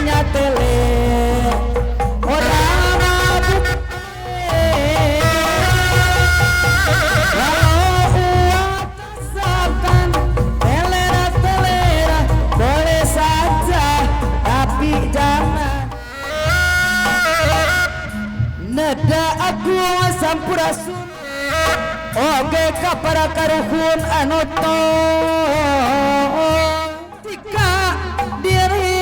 nya tele orang walau uang tesakan telera boleh saja tapi jangan nada aku sampurasun oge kapara karuhun anu tika diri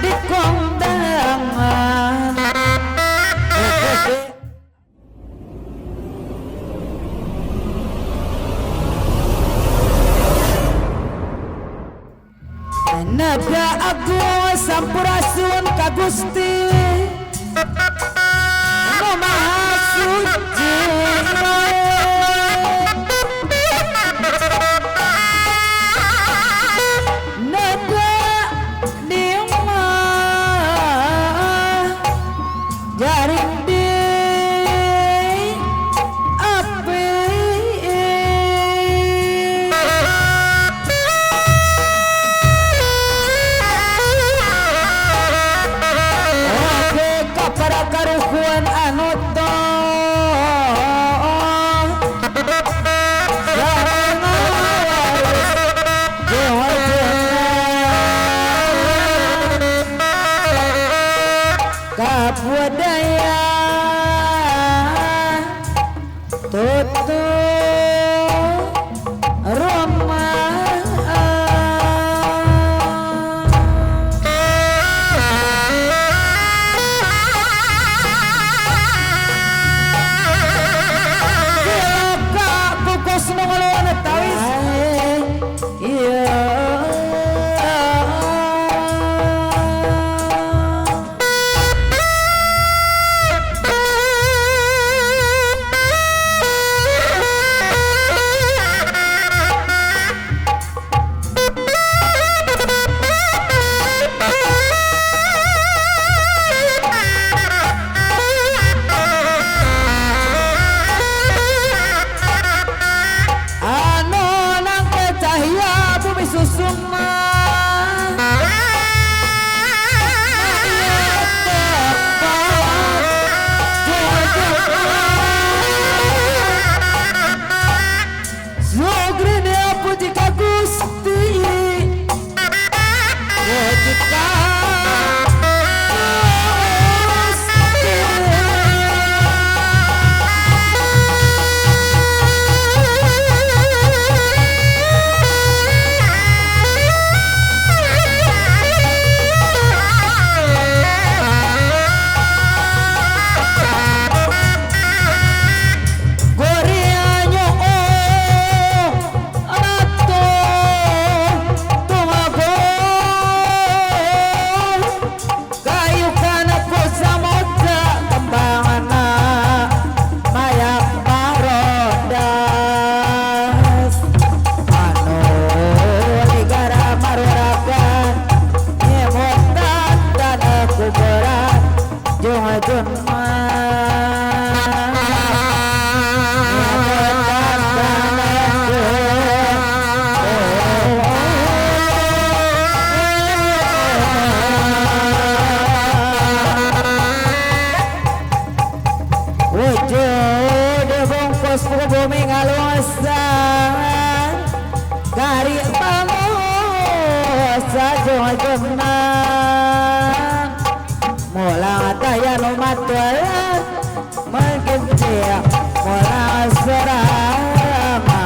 di kondangan nada aku sampurasun ka Gusti nu maha suci nada diuma jaring di api para karuhuan anu kabudaya tutu bumi ngaluasan dari pamusa jogenan mulang taya nu matulan mungkin dia mulang serama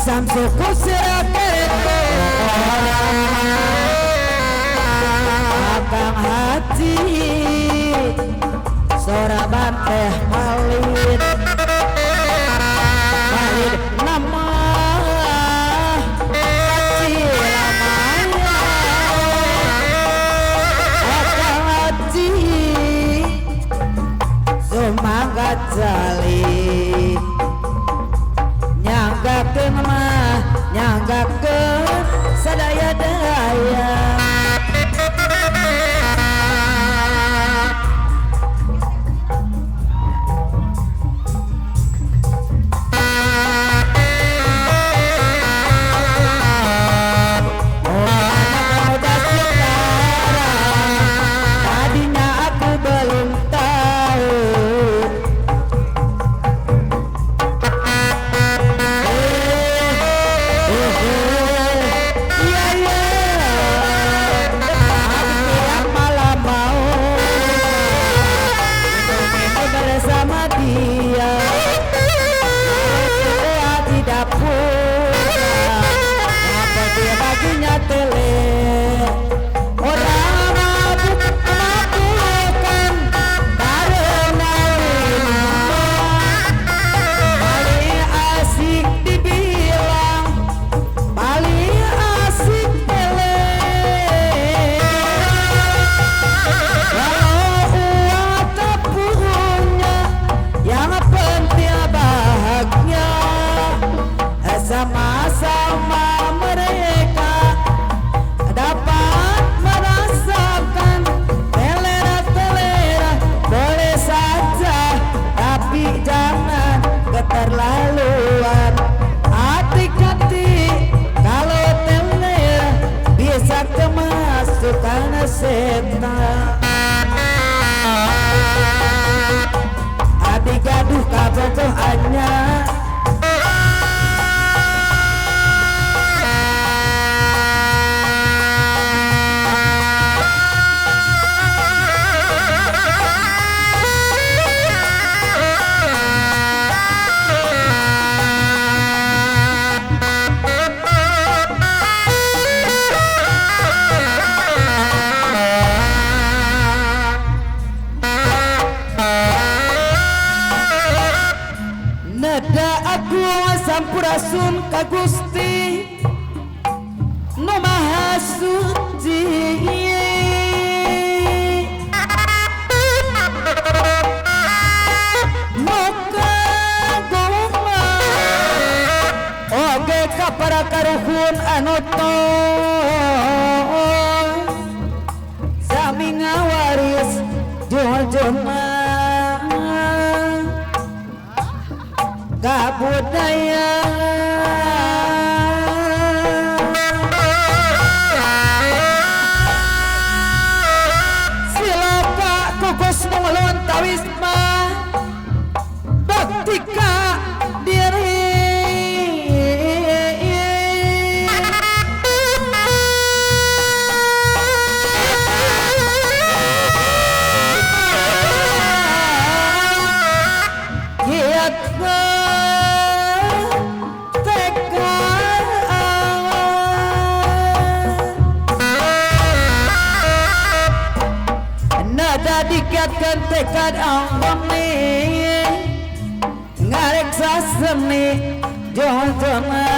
samsuku sirakereko akang hati soraban teh palit nama cilamaya akang hati semangat jali nyanggakeun mah nyanggakeun sadaya daya tadinya aku belum tahu bersama dia di dapur apa dia baginya tele orang mabuk mabukan karena paling asik dibilang paling asik tele walau uang tak punya yang penting bahagia sama-sama mereka dapat merasakan telera-telera boleh saja tapi jangan keterlaluan hati-hati kalau telera bisa kemasukan setan adik gaduh kabogoh anyar nada aku sampurasun ka Gusti nu maha suci muka goma oge ka para karuhun anu sami ngawaris jual-jual budaya silaka kukus mengelun tawisma baktika diri nada dikatkan tekad angkami ngareksa seni jontona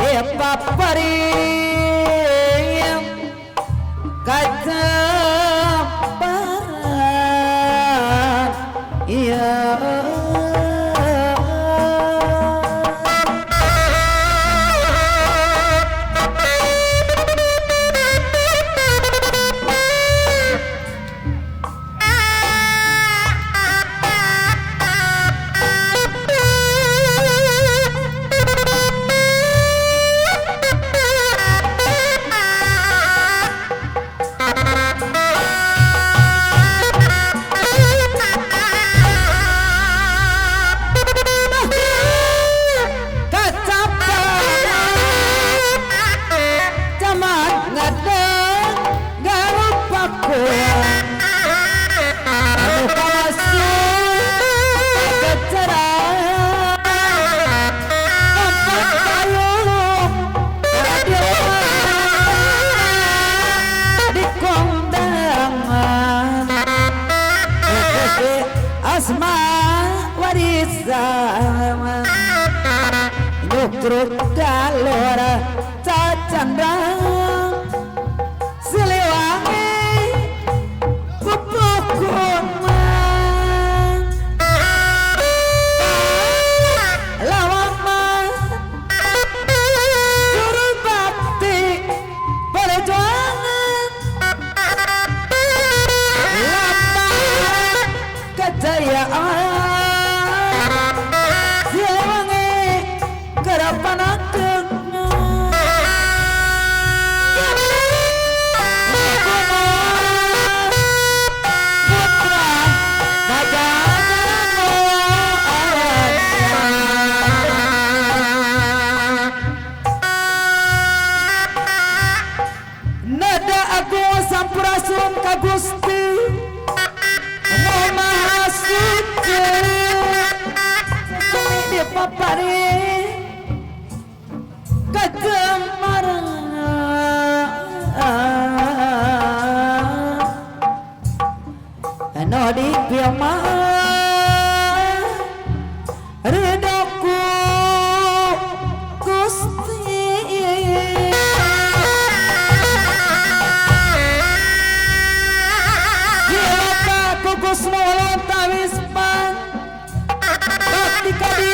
dia paparim kacaparan iya asma warisan nyukruk galora cacandra siliwangi kupukun lawang juru bakti perjuangan lambang kejayaan siliwangi gerapan agung nada agung sampurasun kagusti maha suci kami dipapari kegemaran nodi piama ridoku gusti Gus Mulon Tawisman bakti kadi